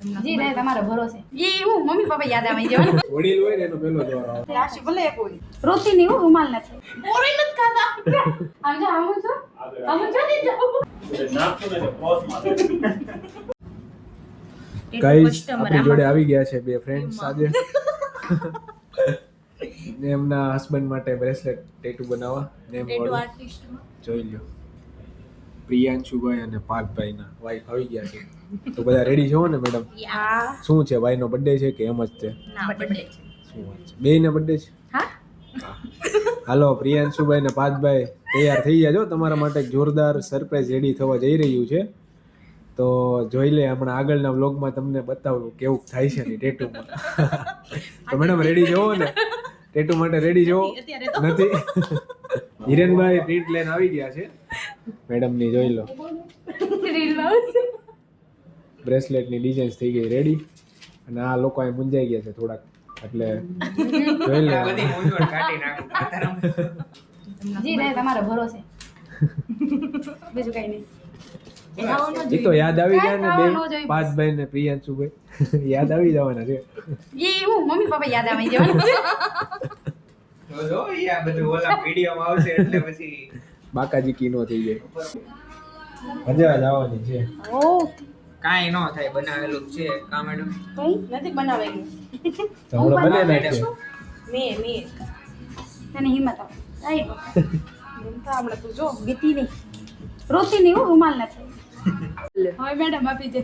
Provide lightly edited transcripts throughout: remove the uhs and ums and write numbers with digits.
જી રે તમારો ભરોસે ઈ હું મમ્મી પપ્પા યાદ આવી જવાનું વડીલ હોય ને એનો પહેલો જવાબ આવે. રાશિ ભલે એક હોય રોતી ની હું રૂમાલ નથી બોરી નથી ખાતા આમ જો આમ જો ની જાવ ગાઈસ આપણી જોડે આવી ગયા છે બે ફ્રેન્ડ્સ આજે ને એમના હસબન્ડ માટે બ્રેસલેટ ટેટુ બનાવવા નેમ જોઈ લ્યો. પ્રિયાંશુભાઈ અને પાર્થભાઈના વાઈફ આવી ગયા છે તો બધા રેડી છો ને મેડમ? શું છે ભાઈનો બર્થડે છે કે એમ જ છે? બર્થડે શું વાત છે બેયનો બર્થડે છે? હા હાલો પ્રિયાંશુભાઈ ને પાર્થભાઈ તૈયાર થઈ જાજો, તમારા માટે એક જોરદાર સરપ્રાઈઝ રેડી થવા જઈ રહ્યું છે તો જોઈ લે. હમણાં આગળના વ્લોગમાં તમને બતાવું કેવું થાય છે ને ટેટુમાં. તો મેડમ રેડી જોવો ને? ટેટુ માટે રેડી જોવો નથી? હિરેનભાઈ પ્રિન્ટ લઈને આવી ગયા છે મેડમ ની, જોઈ લો. બ્રેસલેટ ની ડિઝાઇન્સ થઈ ગઈ રેડી અને આ લોકો અહીં મૂંઝાઈ ગયા છે થોડાક એટલે જોઈ લે. જી રે તમારો ભરોસે બીજું કઈ નહીં. એ તો યાદ આવી જાય ને બે પાર્થભાઈ ને પ્રિયાંશુભાઈ યાદ આવી જવાના છે. ઈ હું મમ્મી પપ્પા યાદ આવી જવાનું જો યા બધું ઓલા વિડિયોમાં આવશે એટલે પછી બાકાજી કી નો થઈ જાય. મજા જ આવવાની છે. ઓ કાઈ નો થાય, બનાવેલું છે કા મેડમ? કઈ નથી બનાવેલું તો હમણાં બને નાખીએ. મે તને હિંમત આવે હમણાં તું જો ગીતી નહીં રોતી નહીં હું રૂમાલ નથી હવે મેડમ આપી દે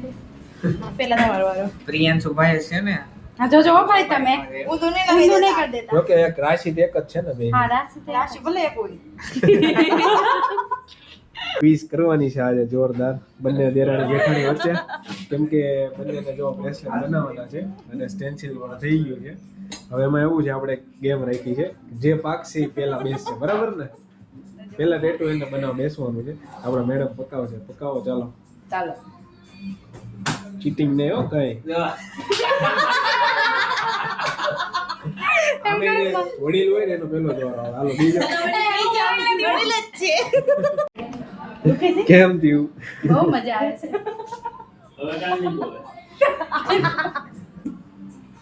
પેલા તમારો વારો. પ્રિયાંશુભાઈ છે ને? હા જોજો ભાઈ તમે ઊંધું નહીં કરી દેતા. જો કે એક રાશિ તો એક જ છે ને બે. હા રાશિ ભલે એક હોય. પીસ કરવાની છે આજે જોરદાર બંને દેરાણી જેઠાણી વચ્ચે, કેમ કે બંનેને જો બ્રેસલેટ બનાવવાના છે અને સ્ટેન્સિલ વાળા થઈ ગયું છે. હવે એમાં એવું છે આપણે ગેમ રાખી છે જે પાકશે પેલા બેસશે, બરાબર ને? પેલા ટેટુ એને બનાવવા બેસવાનું છે. આપણા મેડમ પકાવશે, પકાવો ચાલો. ચાલો ચીટિંગ નહીં હો કઈ. વડીલ હોય ને એનો પેલો જવાબ આવે. હાલો બીજો કેમ થયું? બહુ મજા આવે છે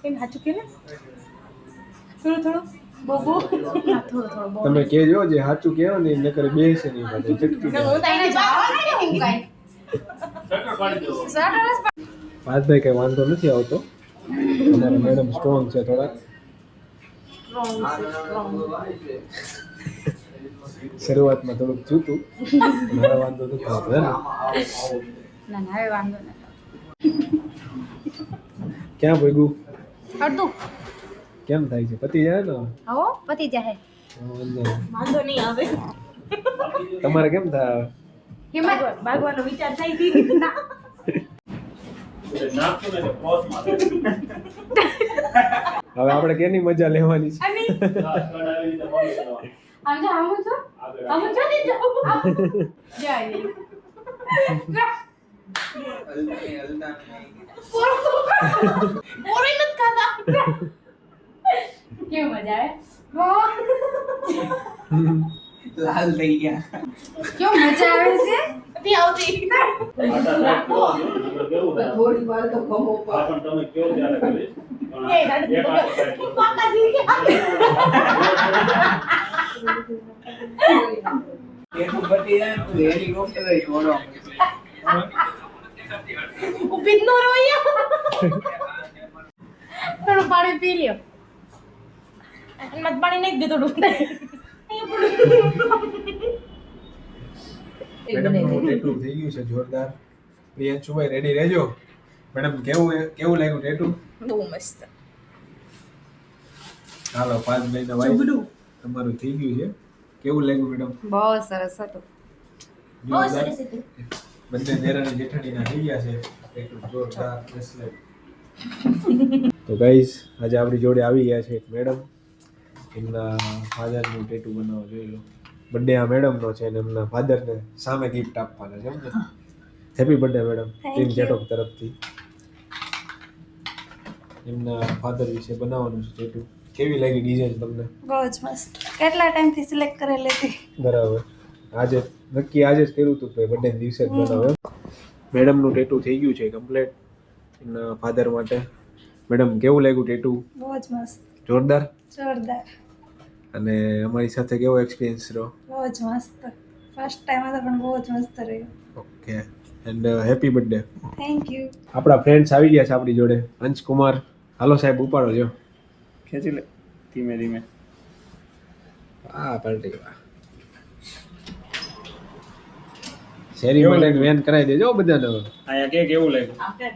એમ હાચું કે ને થોડું બહુ થોડું તમે કહેજો જે સાચું કહેવો ને નકર બેસે નહીં બધે ચટકી જાય. હું તઈને જવાનું નહીં હું કાઈ પાર્થભાઈ કઈ વાંધો નથી આવતો, તમારા મેડમ સ્ટ્રોંગ છે થોડાક. શરૂઆતમાં થોડુંક જૂતું મારા વાંધો નથી આવતો હે ને? ના હવે વાંધો નથી ક્યાં ભેગું અડધું કેમ થાય છે? પતી જાય ને? હો પતી જાય વાંધો નહીં આવે. તમારે કેમ થાય? હિંમત ભાગવાનો વિચાર થાય કે ના હવે આપણે કેની મજા લેવાની છે? આમ જો ની જાવ જાય બોરી નથી ખાતા કેવું મજા આવે લાલ થઈ ગયા. કેવું મજા આવે છે નથી આવતી થોડી વાર તો ગમો પણ તમે કેવો ત્યારે કરીશ એટલું બધી જાય તો હેલિકોપ્ટર જ ઓડો. ઉભી ન રોયા થોડું પાણી પી લ્યો. મત પાણી નહીં દે થોડું મેડમ નું ટેટુ થઈ ગયું છે જોરદાર. પ્રિયાંશુભાઈ રેડી રહેજો. મેડમ કેવું લાગ્યું ટેટુ? બહુ મસ્ત. હાલો પાર્થભાઈ ના વાઈફ તમારું થઈ ગયું છે, કેવું લાગ્યું મેડમ? બહુ સરસ હતું. જોરદાર. બંને દેરાણી જેઠાણીના થઈ ગયા છે ટેટુ જોરદાર બ્રેસલેટ. તો ગાઈસ આજે આપણી જોડે આવી ગયા છે એક મેડમ, એમના ફાધરનું ટેટુ બનાવવા જોઈ લો. બર્થડે આ મેડમનો છે અને એમના ફાધરને સામે ગિફ્ટ આપવાના છે. એમને હેપી બર્થડે મેડમ ટીમ જેટોક તરફથી. એમના ફાધર વિશે બનાવવાનું છે ટેટુ. કેવી લાગી ડિઝાઇન તમને? બહુ જ મસ્ત. કેટલા ટાઈમથી સિલેક્ટ કરેલી હતી? બરાબર. આજે નક્કી આજે જ કર્યું હતું કે બર્થડે દિવસે જ બનાવે. મેડમનું ટેટુ થઈ ગયું છે કમ્પ્લીટ. ફાધર માટે. મેડમ કેવું લાગ્યું ટેટુ? બહુ જ મસ્ત, જોરદાર. જોરદાર, અને અમારી સાથે કેવો એક્સપિરિયન્સ રહ્યો? બહુ જ મસ્ત. ફર્સ્ટ ટાઈમ હતો પણ બહુ જ મસ્ત રહ્યું. Okay and happy birthday. Thank you. આપણા ફ્રેન્ડ્સ આવી ગયા છે આપણી જોડે. અંશકુમાર, હાલો સાહેબ ઉપાડો જો. ખેંચી લે ધીમે ધીમે. આ પાર્ટી શેરીમાં લઈને વેન કરાવી દેજો બધાને. અહીંયા કેક એવું લાગ્યું? આપે